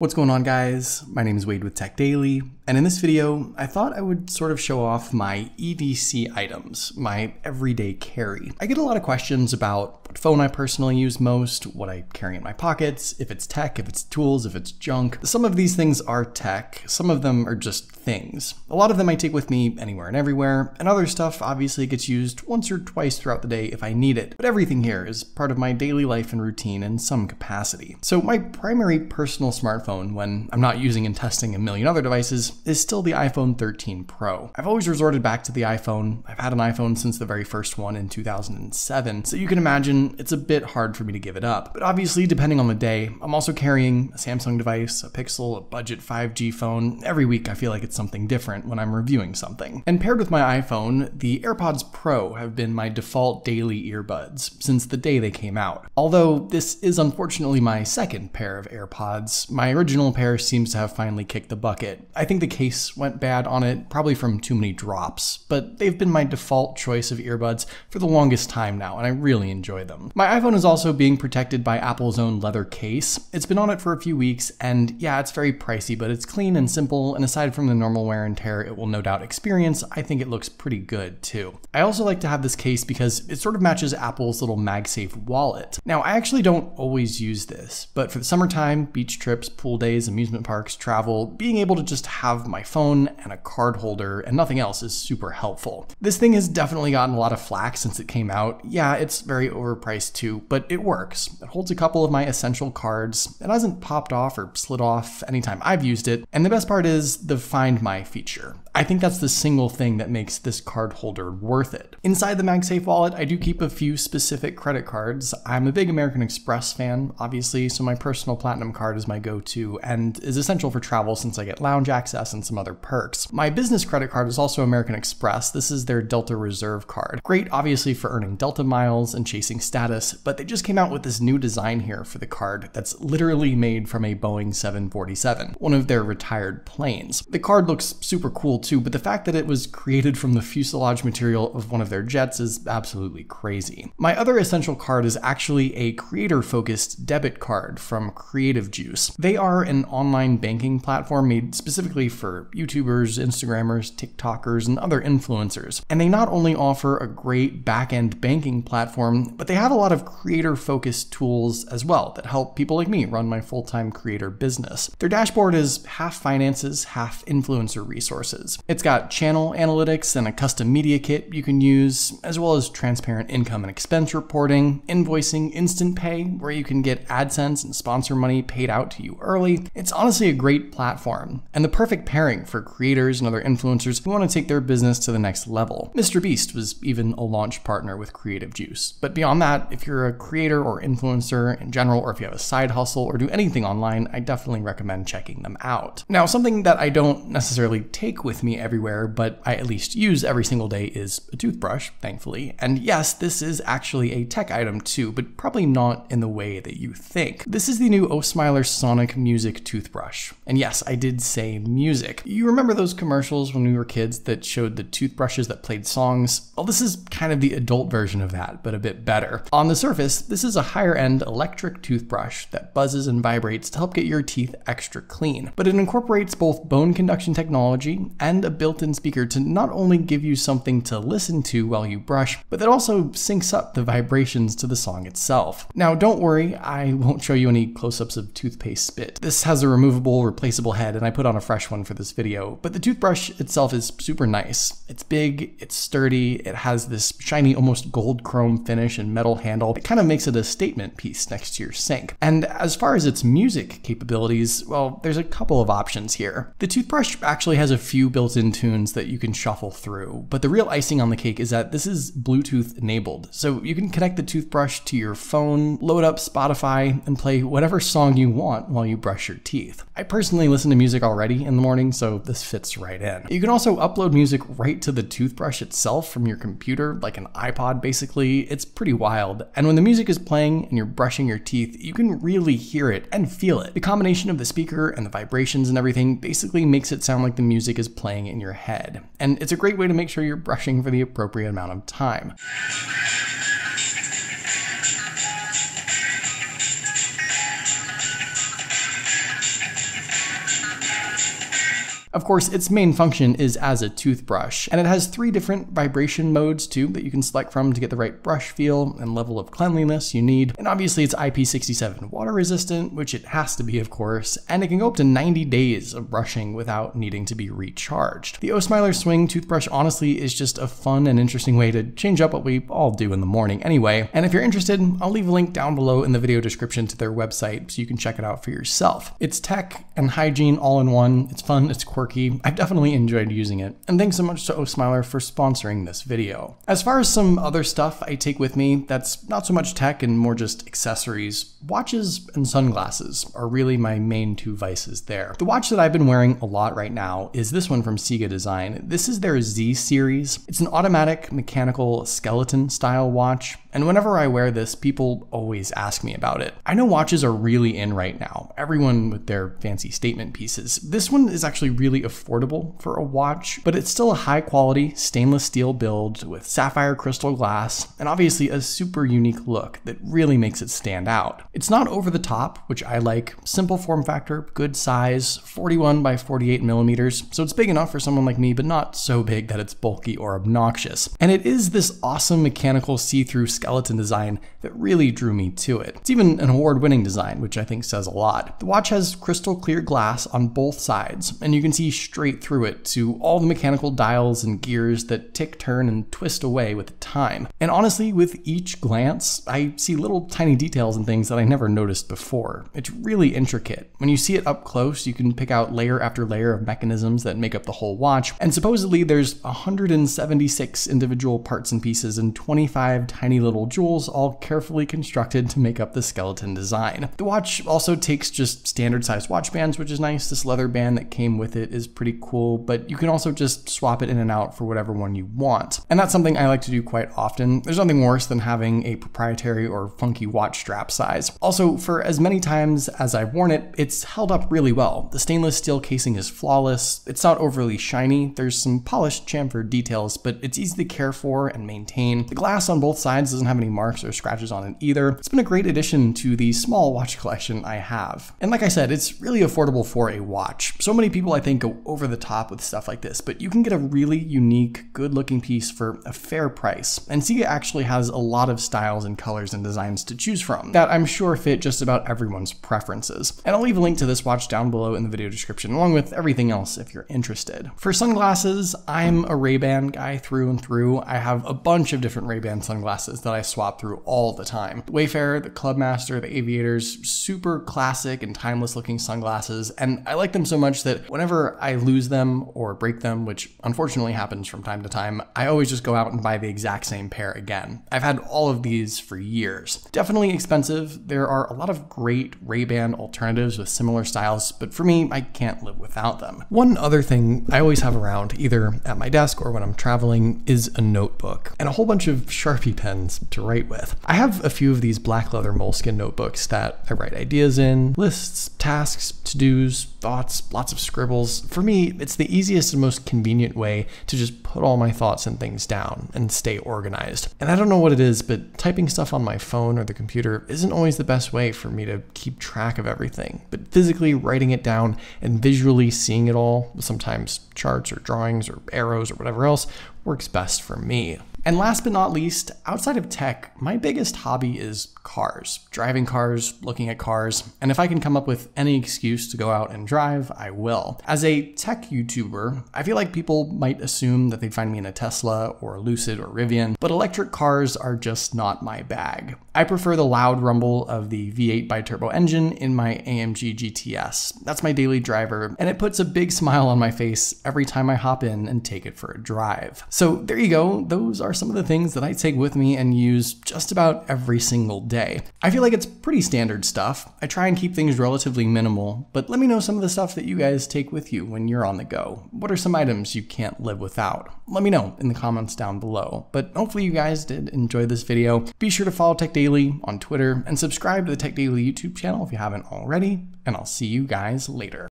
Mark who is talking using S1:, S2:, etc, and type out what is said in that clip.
S1: What's going on, guys? My name is Wade with Tech Daily, and in this video, I thought I would sort of show off my EDC items, my everyday carry. I get a lot of questions about what phone I personally use most, what I carry in my pockets, if it's tech, if it's tools, if it's junk. Some of these things are tech, some of them are just things. A lot of them I take with me anywhere and everywhere, and other stuff obviously gets used once or twice throughout the day if I need it. But everything here is part of my daily life and routine in some capacity. So my primary personal smartphone when I'm not using and testing a million other devices is still the iPhone 13 Pro. I've always resorted back to the iPhone. I've had an iPhone since the very first one in 2007, so you can imagine it's a bit hard for me to give it up. But obviously, depending on the day, I'm also carrying a Samsung device, a Pixel, a budget 5G phone. Every week I feel like it's something different when I'm reviewing something. And paired with my iPhone, the AirPods Pro have been my default daily earbuds since the day they came out. Although this is unfortunately my second pair of AirPods, my original pair seems to have finally kicked the bucket. I think the case went bad on it, probably from too many drops, but they've been my default choice of earbuds for the longest time now, and I really enjoy them. My iPhone is also being protected by Apple's own leather case. It's been on it for a few weeks, and yeah, it's very pricey, but it's clean and simple, and aside from the normal wear and tear it will no doubt experience, I think it looks pretty good too. I also like to have this case because it sort of matches Apple's little Magsafe wallet. Now, I actually don't always use this, but for the summertime, beach trips, pool days, amusement parks, travel, being able to just have my phone and a card holder and nothing else is super helpful. This thing has definitely gotten a lot of flack since it came out. Yeah, it's very overpriced too, but it works. It holds a couple of my essential cards. It hasn't popped off or slid off anytime I've used it. And the best part is the Find My feature. I think that's the single thing that makes this card holder worth it. Inside the Magsafe wallet, I do keep a few specific credit cards. I'm a big American Express fan, obviously, so my personal Platinum card is my go-to and is essential for travel since I get lounge access and some other perks. My business credit card is also American Express. This is their Delta Reserve card. Great, obviously, for earning Delta miles and chasing status, but they just came out with this new design here for the card that's literally made from a Boeing 747, one of their retired planes. The card looks super cool too, but the fact that it was created from the fuselage material of one of their jets is absolutely crazy. My other essential card is actually a creator-focused debit card from Creative Juice. They are an online banking platform made specifically for YouTubers, Instagrammers, TikTokers, and other influencers. And they not only offer a great back-end banking platform, but they have a lot of creator-focused tools as well that help people like me run my full-time creator business. Their dashboard is half finances, half influencer resources. It's got channel analytics and a custom media kit you can use, as well as transparent income and expense reporting, invoicing, instant pay, where you can get AdSense and sponsor money paid out to you early. It's honestly a great platform, and the perfect pairing for creators and other influencers who want to take their business to the next level. Mr. Beast was even a launch partner with Creative Juice. But beyond that, if you're a creator or influencer in general, or if you have a side hustle or do anything online, I definitely recommend checking them out. Now, something that I don't necessarily take with me everywhere, but I at least use every single day is a toothbrush, thankfully. And yes, this is actually a tech item too, but probably not in the way that you think. This is the new Osmiler Sonic Music toothbrush. And yes, I did say music. You remember those commercials when we were kids that showed the toothbrushes that played songs? Well, this is kind of the adult version of that, but a bit better. On the surface, this is a higher-end electric toothbrush that buzzes and vibrates to help get your teeth extra clean. But it incorporates both bone conduction technology and a built-in speaker to not only give you something to listen to while you brush, but that also syncs up the vibrations to the song itself. Now, don't worry, I won't show you any close-ups of toothpaste spit. This has a removable, replaceable head, and I put on a fresh one for this video, but the toothbrush itself is super nice. It's big, it's sturdy, it has this shiny, almost gold chrome finish and metal handle. It kind of makes it a statement piece next to your sink. And as far as its music capabilities, well, there's a couple of options here. The toothbrush actually has a few built-in tunes that you can shuffle through, but the real icing on the cake is that this is Bluetooth enabled. So you can connect the toothbrush to your phone, load up Spotify, and play whatever song you want while you brush your teeth. I personally listen to music already in the morning, so this fits right in. You can also upload music right to the toothbrush itself from your computer, like an iPod basically. It's pretty wild. And when the music is playing and you're brushing your teeth, you can really hear it and feel it. The combination of the speaker and the vibrations and everything basically makes it sound like the music is playing in your head. And it's a great way to make sure you're brushing for the appropriate amount of time. Of course, its main function is as a toothbrush, and it has 3 different vibration modes too that you can select from to get the right brush feel and level of cleanliness you need. And obviously it's IP67 water resistant, which it has to be of course, and it can go up to 90 days of brushing without needing to be recharged. The Osmiler Swing toothbrush honestly is just a fun and interesting way to change up what we all do in the morning anyway. And if you're interested, I'll leave a link down below in the video description to their website so you can check it out for yourself. It's tech and hygiene all in one. It's fun, it's quirky. I've definitely enjoyed using it. And thanks so much to Osmiler for sponsoring this video. As far as some other stuff I take with me that's not so much tech and more just accessories, watches and sunglasses are really my main 2 vices there. The watch that I've been wearing a lot right now is this one from Sega Design. This is their Z series. It's an automatic mechanical skeleton style watch, and whenever I wear this, people always ask me about it. I know watches are really in right now, everyone with their fancy statement pieces. This one is actually really affordable for a watch, but it's still a high quality stainless steel build with sapphire crystal glass, and obviously a super unique look that really makes it stand out. It's not over the top, which I like, simple form factor, good size, 41 by 48 millimeters, so it's big enough for someone like me, but not so big that it's bulky or obnoxious. And it is this awesome mechanical see-through skeleton design that really drew me to it. It's even an award-winning design, which I think says a lot. The watch has crystal clear glass on both sides, and you can see straight through it to all the mechanical dials and gears that tick, turn, and twist away with time. And honestly, with each glance, I see little tiny details and things that I never noticed before. It's really intricate. When you see it up close, you can pick out layer after layer of mechanisms that make up the whole watch, and supposedly there's 176 individual parts and pieces and 25 tiny little jewels all carefully constructed to make up the skeleton design. The watch also takes just standard sized watch bands, which is nice. This leather band that came with it is pretty cool, but you can also just swap it in and out for whatever one you want. And that's something I like to do quite often. There's nothing worse than having a proprietary or funky watch strap size. Also, for as many times as I've worn it, it's held up really well. The stainless steel casing is flawless. It's not overly shiny. There's some polished chamfered details, but it's easy to care for and maintain. The glass on both sides doesn't have any marks or scratches on it either. It's been a great addition to the small watch collection I have. And like I said, it's really affordable for a watch. So many people I think go over the top with stuff like this, but you can get a really unique, good looking piece for a fair price. And Sega actually has a lot of styles and colors and designs to choose from that I'm sure fit just about everyone's preferences. And I'll leave a link to this watch down below in the video description, along with everything else if you're interested. For sunglasses, I'm a Ray-Ban guy through and through. I have a bunch of different Ray-Ban sunglasses that I swap through all the time. The Wayfarer, the Clubmaster, the Aviators, super classic and timeless looking sunglasses, and I like them so much that whenever I lose them or break them, which unfortunately happens from time to time, I always just go out and buy the exact same pair again. I've had all of these for years. Definitely expensive. There are a lot of great Ray-Ban alternatives with similar styles, but for me, I can't live without them. One other thing I always have around, either at my desk or when I'm traveling, is a notebook and a whole bunch of Sharpie pens to write with. I have a few of these black leather moleskin notebooks that I write ideas in, lists, tasks, to-dos, thoughts, lots of scribbles. For me, it's the easiest and most convenient way to just put all my thoughts and things down and stay organized. And I don't know what it is, but typing stuff on my phone or the computer isn't always the best way for me to keep track of everything. But physically writing it down and visually seeing it all, sometimes charts or drawings or arrows or whatever else, works best for me. And last but not least, outside of tech, my biggest hobby is cars. Driving cars, looking at cars, and if I can come up with any excuse to go out and drive, I will. As a tech YouTuber, I feel like people might assume that they'd find me in a Tesla or a Lucid or Rivian, but electric cars are just not my bag. I prefer the loud rumble of the V8 bi-turbo engine in my AMG GTS. That's my daily driver, and it puts a big smile on my face every time I hop in and take it for a drive. So there you go, those are some of the things that I take with me and use just about every single day. I feel like it's pretty standard stuff. I try and keep things relatively minimal, but let me know some of the stuff that you guys take with you when you're on the go. What are some items you can't live without? Let me know in the comments down below. But hopefully you guys did enjoy this video. Be sure to follow Tech Daily on Twitter and subscribe to the Tech Daily YouTube channel if you haven't already, and I'll see you guys later.